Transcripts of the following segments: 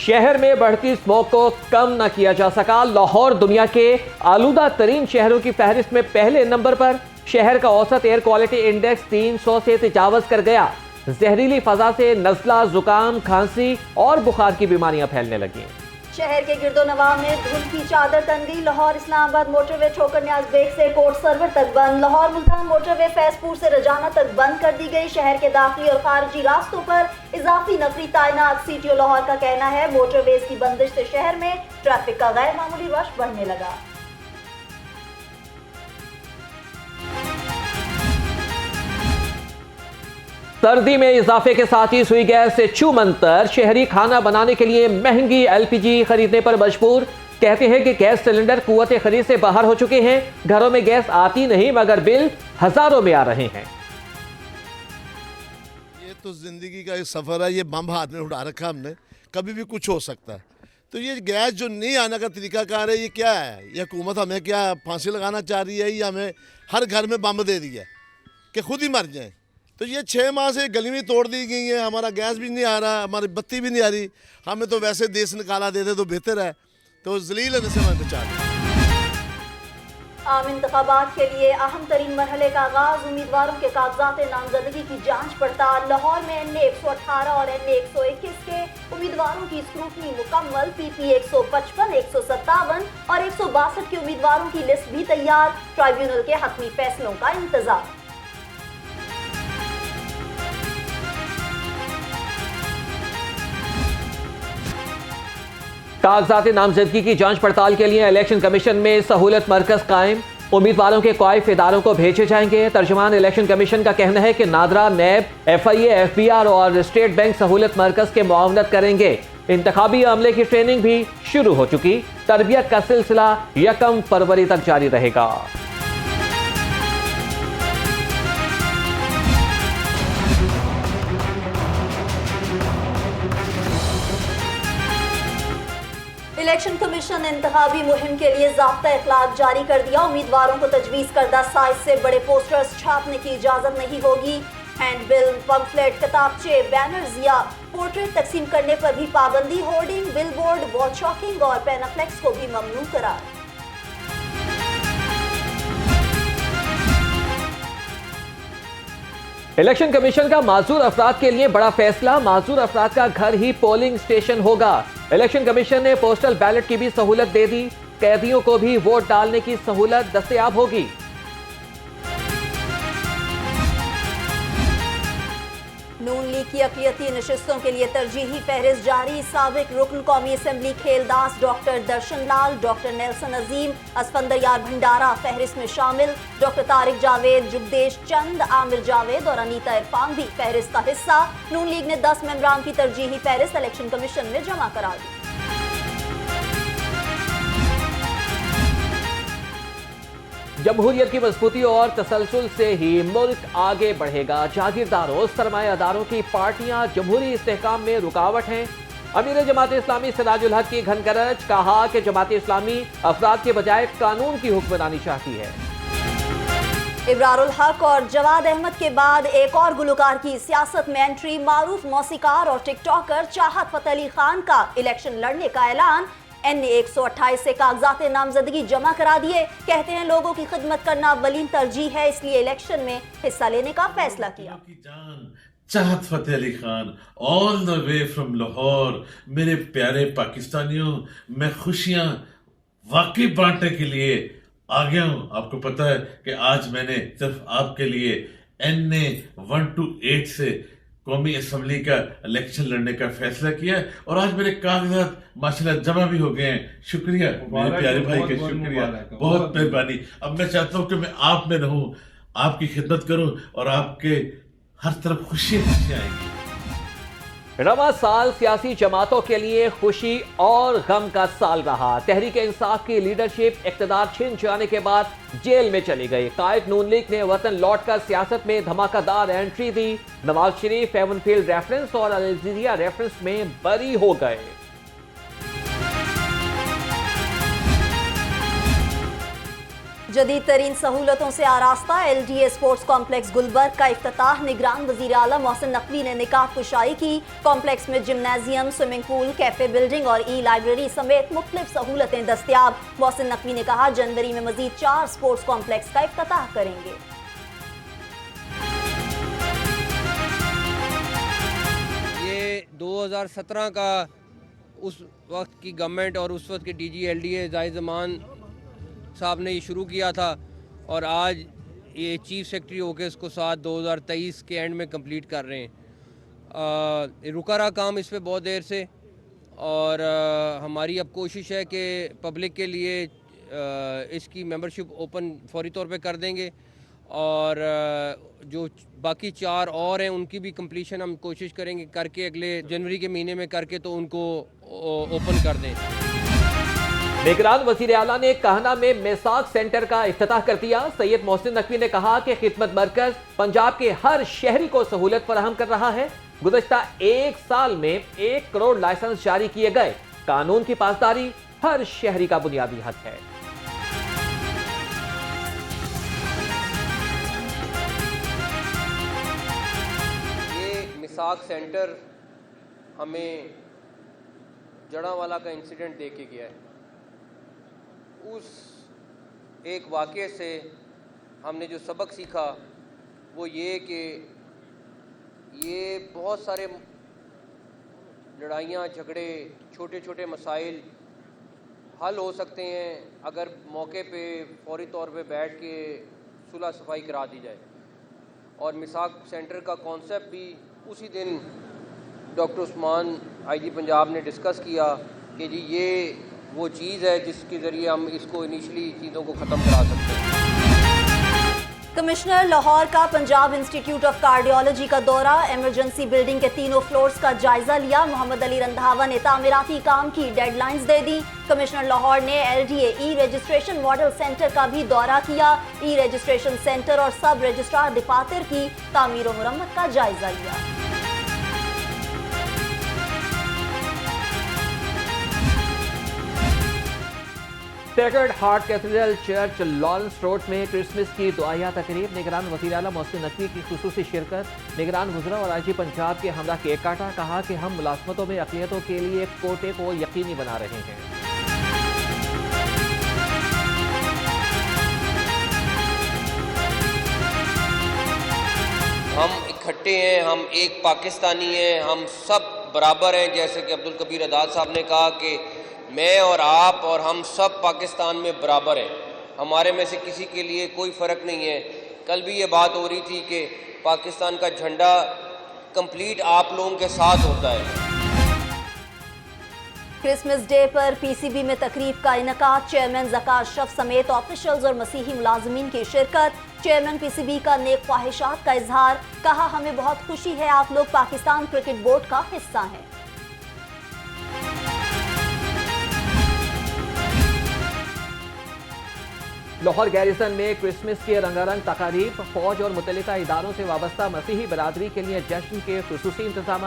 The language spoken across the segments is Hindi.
शहर में बढ़ती स्मोक को कम न किया जा सका। लाहौर दुनिया के आलूदा तरीन शहरों की फहरिस्त में पहले नंबर पर। शहर का औसत एयर क्वालिटी इंडेक्स 300 से तजावज कर गया। जहरीली फजा से नज़ला, जुकाम, खांसी और बुखार की बीमारियां फैलने लगी। शहर के गिरदोनवाह में धुंध की चादर तन गई। लाहौर इस्लामाबाद मोटरवे ठोकर न्याज बेग से कोट सरवर तक बंद। लाहौर मुल्तान मोटरवे फैजपुर से रजाना तक बंद कर दी गई। शहर के दाखिली और खारजी रास्तों पर इजाफी नफरी तैनात। सीटीओ लाहौर का कहना है मोटरवेज की बंदिश से शहर में ट्रैफिक का गैर मामूली रश बढ़ने लगा। सर्दी में इजाफे के साथ ही सुई गैस से छूमंतर। शहरी खाना बनाने के लिए महंगी एलपीजी खरीदने पर मजबूर। कहते हैं कि गैस सिलेंडर कुव्वत खरीद से बाहर हो चुके हैं। घरों में गैस आती नहीं मगर बिल हजारों में आ रहे हैं। ये तो जिंदगी का एक सफर है। ये बम हाथ में उठा रखा हमने, कभी भी कुछ हो सकता है। तो ये गैस जो नहीं आने का तरीकाकार है, ये क्या है? ये हुकूमत हमें क्या फांसी लगाना चाह रही है या हमें हर घर में बम दे दिया कि खुद ही मर जाए? तो ये 6 माह से गली में तोड़ दी गई है। हमारा गैस भी नहीं आ रहा, हमारी बत्ती भी नहीं आ रही। हमें तो वैसे देश निकाला देते तो बेहतर है। तो जलील से हमें बचा दें। आम इंतखाबात के लिए अहम तरीन मरहले का आगाज। उम्मीदवारों के कागजात नामजदगी की जांच पड़ताल। लाहौर में NA 118 और NA 121 के उम्मीदवारों की स्क्रूटनी मुकम्मल। PP 155, 157 और 162 के उम्मीदवारों की लिस्ट भी तैयार। ट्राइब्यूनल के हतमी फैसलों का इंतजार। कागजात नामजदगी की जांच पड़ताल के लिए इलेक्शन कमीशन में सहूलत मरकज कायम। उम्मीदवारों के क्वाइफ इदारों को भेजे जाएंगे। तर्जुमान इलेक्शन कमीशन का कहना है कि नादरा, नैब, FIA, FBR और स्टेट बैंक सहूलत मरकज के मुआवनत करेंगे। इंतखाबी अमले की ट्रेनिंग भी शुरू हो चुकी। तरबियत का सिलसिला 1 फरवरी तक जारी रहेगा। इलेक्शन कमीशन ने इंतखाबी मुहिम के लिए ज़ाब्ता इखलाक जारी कर दिया। उम्मीदवारों को तजवीज़ करदा साइज से बड़े पोस्टर्स छापने की इजाज़त नहीं होगी। हैंडबिल, पम्फलेट, किताबचे, बैनर्स या पोर्ट्रेट तकसीम करने पर भी पाबंदी। होर्डिंग, बिलबोर्ड, वॉल चॉकिंग और पेनाफ्लेक्स को भी ममनू करार। इलेक्शन कमीशन का माजूर अफराद के लिए बड़ा फैसला। माजूर अफराद का घर ही पोलिंग स्टेशन होगा। इलेक्शन कमीशन ने पोस्टल बैलेट की भी सहूलत दे दी। कैदियों को भी वोट डालने की सहूलत दस्तयाब होगी। नून लीग की अक़लियती नशिस्तों के लिए तरजीही फहरिस्त जारी। साबिक रुकन कौमी असम्बली खेलदास डॉक्टर दर्शन लाल, डॉक्टर नेल्सन अजीम, असफंदर यार भंडारा फहरिस्त में शामिल। डॉक्टर तारिक जावेद, जुगदेश चंद, आमिर जावेद और अनीता इरफान भी फहरिस्त का हिस्सा। नून लीग ने 10 मेंबरान की तरजीही फहरिस्त इलेक्शन कमीशन में जमा करा दी। जमहूरियत की मजबूती और तसलसल से ही मुल्क आगे बढ़ेगा। जागीरदारों, सरमायादारों की पार्टियां जमहूरी इस्तेहकाम में रुकावट हैं। अमीर जमात इस्लामी सिराजुल हक की घनगरज। कहा कि जमात इस्लामी अफराद के बजाय कानून की हुक्मरानी चाहती है। इब्रारुल हक और जवाद अहमद के बाद एक और गुलकार की सियासत में एंट्री। मारूफ मौसीकार और टिकटॉकर चाहत फतेह अली खान का इलेक्शन लड़ने का ऐलान। NA 128 से कागजात नामजदगी जमा करा दिए। कहते हैं लोगों की खिदमत करना अव्वलीन तरजीह है, इसलिए इलेक्शन में हिस्सा लेने का फैसला किया। Chahat Fateh Ali Khan all the way from Lahore. मेरे प्यारे पाकिस्तानियों, मैं खुशियां वाकई बांटने के लिए आ गया हूं। आपको पता है कि आज मैंने सिर्फ आपके लिए NA 128 से कौमी असम्बली का इलेक्शन लड़ने का फैसला किया है और आज मेरे कागजात माशाल्लाह जमा भी हो गए हैं। शुक्रिया मेरे प्यारे भाई का, शुक्रिया, बहुत मेहरबानी। अब मैं चाहता हूँ कि मैं आप में रहूं, आपकी खिदमत करूं और आपके हर तरफ खुशियां आएंगी। रवा साल सियासी जमातों के लिए खुशी और गम का साल रहा। तहरीक इंसाफ की लीडरशिप इख्तिदार छिन जाने के बाद जेल में चली गई। कायद नून लीग ने वतन लौटकर सियासत में धमाकेदार एंट्री दी। नवाज शरीफ एवनफील्ड रेफरेंस और अल्जीरिया रेफरेंस में बरी हो गए। जदीद तरीन सहूलतों से आरास्ता LDA स्पोर्ट्स कॉम्प्लेक्स गुलबर्ग का इफ्तिताह निगरान वज़ीर आला मोहसिन नकवी ने निकाह कुशाई की। कॉम्प्लेक्स में gymnasium, swimming pool, cafe building और लाइब्रेरी समेत मुख्तलिफ सहूलतें दस्तियाब। मोहसिन नकवी ने कहा जनवरी में मजीद 4 स्पोर्ट्स कॉम्प्लेक्स का इफ्तिताह करेंगे। ये 2017 का उस वक्त की गवर्नमेंट और उस वक्त के DG LDA जाहिद ज़मान साहब ने ये शुरू किया था और आज ये चीफ सेक्रेटरी होकर इसको साथ 2023 के एंड में कंप्लीट कर रहे हैं। रुका रहा काम इस पे बहुत देर से और हमारी अब कोशिश है कि पब्लिक के लिए इसकी मेंबरशिप ओपन फौरी तौर पे कर देंगे और जो बाकी 4 और हैं उनकी भी कंप्लीशन हम कोशिश करेंगे करके अगले जनवरी के महीने में करके तो उनको ओपन कर दें। निगरान वज़ीर आला ने कहना में मिसाक सेंटर का इफ्तिताह कर दिया। सैयद मोहसिन नकवी ने कहा कि खिदमत मरकज पंजाब के हर शहरी को सहूलत फराहम कर रहा है। गुज़श्ता 1 साल में 1 करोड़ लाइसेंस जारी किए गए। कानून की पासदारी हर शहरी का बुनियादी हक है। ये मिसाक सेंटर हमें जड़ावाला का इंसिडेंट दे के गया है। उस एक वाक़े से हमने जो सबक सीखा वो ये कि ये बहुत सारे लड़ाइयाँ झगड़े छोटे छोटे मसाइल हल हो सकते हैं अगर मौके पे फौरी तौर पे बैठ के सुलह सफाई करा दी जाए। और मिसाक सेंटर का कॉन्सेप्ट भी उसी दिन डॉक्टर उस्मान IG पंजाब ने डिस्कस किया कि जी ये वो चीज़ है जिसके ज़रिए हम इसको इनिशियली चीज़ों को ख़त्म करा सकते हैं। कमिश्नर लाहौर का पंजाब इंस्टीट्यूट ऑफ कार्डियोलॉजी का दौरा, इमरजेंसी बिल्डिंग के 3 फ्लोर्स का जायजा लिया। मोहम्मद अली रंधावा ने तामीराती काम की डेडलाइंस दे दी। कमिश्नर लाहौर ने LDA रजिस्ट्रेशन मॉडल सेंटर का भी दौरा किया। रजिस्ट्रेशन सेंटर और सब रजिस्ट्रार दफातर की तामीर और मुरम्मत का जायजा लिया। Sacred heart cathedral church Lawrence road में क्रिसमस की दुआया तकरीब। निगरान वज़ीर आला मोहसिन नकवी की खुसूसी शिरकत। निगरान गुजरा और IG पंजाब के हमरा केक काटा। कहा कि हम मुलाजमतों में अक़लियतों के लिए कोटे को यकीनी बना रहे हैं। हम इकट्ठे हैं, हम एक पाकिस्तानी हैं, हम सब बराबर हैं। जैसे कि अब्दुल कबीर अदाद साहब ने कहा कि मैं और आप और हम सब पाकिस्तान में बराबर हैं, हमारे में से किसी के लिए कोई फ़र्क नहीं है। कल भी ये बात हो रही थी कि पाकिस्तान का झंडा कंप्लीट आप लोगों के साथ होता है। क्रिसमस डे पर PCB में तकरीब का इनकाद। चेयरमैन ज़कार अशरफ समेत ऑफिशियल्स और मसीही मुलाजमीन की शिरकत। चेयरमैन PCB का नेक ख्वाहिशात का इजहार। कहा हमें बहुत खुशी है आप लोग पाकिस्तान क्रिकेट बोर्ड का हिस्सा हैं। लाहौर गैरिसन में क्रिसमस के रंगारंग तकारीब। फौज और मुतल्लिका इदारों से वाबस्ता मसीही बरादरी के लिए जश्न के खुसूसी इंतजाम।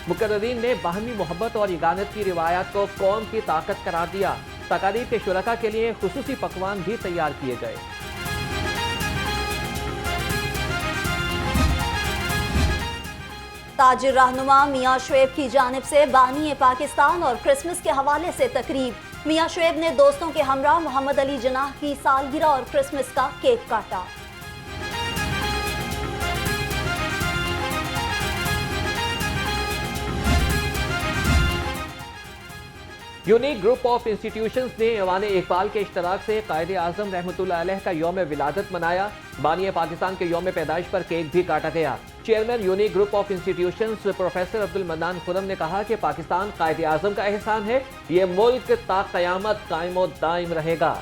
मुकर्ररीन ने बाहमी मोहब्बत और इगानत की रिवायात को कौम की ताकत करार दिया। तकारीब के शुरका के लिए खुसूसी पकवान भी तैयार किए गए। ताजिर रहनुमा मियां शुएब की जानिब से बानी पाकिस्तान और क्रिसमस के हवाले से तकरीब। मियां शुएब ने दोस्तों के हमरा मोहम्मद अली जनाह की सालगिरह और क्रिसमस का केक काटा। यूनिक ग्रुप ऑफ इंस्टीट्यूशंस ने ऐवान इकबाल के इश्तराक से कायदे आजम रहमतुल्लाह अलैह का यौम विलादत मनाया। बानी पाकिस्तान के यौम पैदाइश पर केक भी काटा गया। Chairman unique group of institutions professor Abdul mannan Khurram ने कहा कि पाकिस्तान कायदे आजम का एहसान है, ये मुल्क ता क़यामत कायम दाइम रहेगा।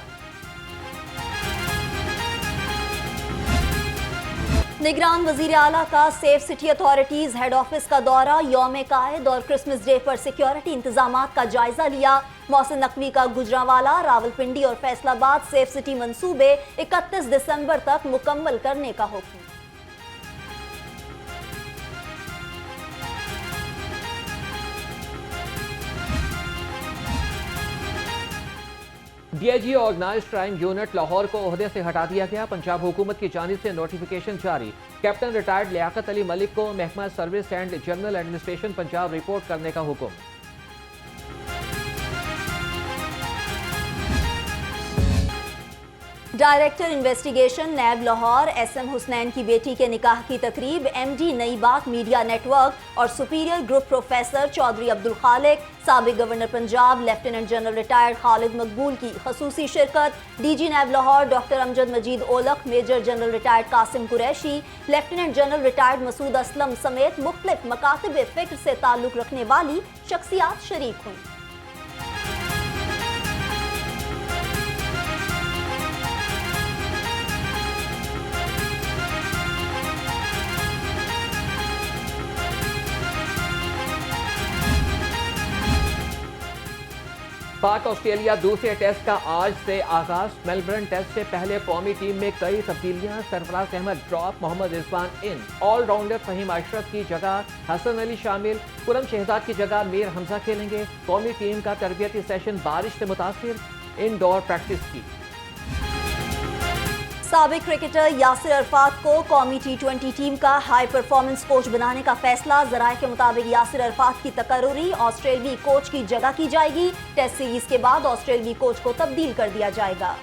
निगरान वजीर आला का safe city authorities head office का दौरा। यौम कायद और क्रिसमस डे पर सिक्योरिटी इंतजामात का जायजा लिया। मोहसिन नकवी का गुजरांवाला, रावलपिंडी और फैसलाबाद सेफ सिटी मंसूबे 31 दिसंबर तक मुकम्मल करने का हुक्म। DIG organised crime unit Lahore को ओहदे से हटा दिया गया। पंजाब हुकूमत की जानिब से नोटिफिकेशन जारी। कैप्टन रिटायर्ड लियाकत अली मलिक को महकमा service and general administration Punjab report करने का हुक्म। Director investigation NAB Lahore SM Husnain की बेटी के निकाह की तकरीब MD Nai Baat media network और superior group professor Chaudhry Abdul Khaliq, साबिक governor Punjab lieutenant general retired Khalid Maqbool की खसूसी शिरकत। DG NAB Lahore doctor Amjad Majeed Aulakh, major general retired Qasim Qureshi, lieutenant general retired Masood Aslam समेत मुख्तलिफ मकातब फिक्र से ताल्लुक रखने वाली शख्सियात शरीक हुई। पाक ऑस्ट्रेलिया दूसरे टेस्ट का आज से आगाज। मेलबर्न टेस्ट से पहले कौमी टीम में कई तब्दीलियां। सरफराज अहमद ड्रॉप, मोहम्मद रिजवान इन। ऑलराउंडर फहीम अशरफ की जगह हसन अली शामिल। कुरम शहजाद की जगह मीर हमजा खेलेंगे। कौमी टीम का तरबियती सेशन बारिश से मुतासिर, इनडोर प्रैक्टिस की। साबिक क्रिकेटर यासिर अरफात को कौमी T20 टीम का हाई परफॉर्मेंस कोच बनाने का फैसला। जराये के मुताबिक यासिर अरफात की तकर्रुरी ऑस्ट्रेलियाई कोच की जगह की जाएगी। टेस्ट सीरीज के बाद ऑस्ट्रेलियाई कोच को तब्दील कर दिया जाएगा।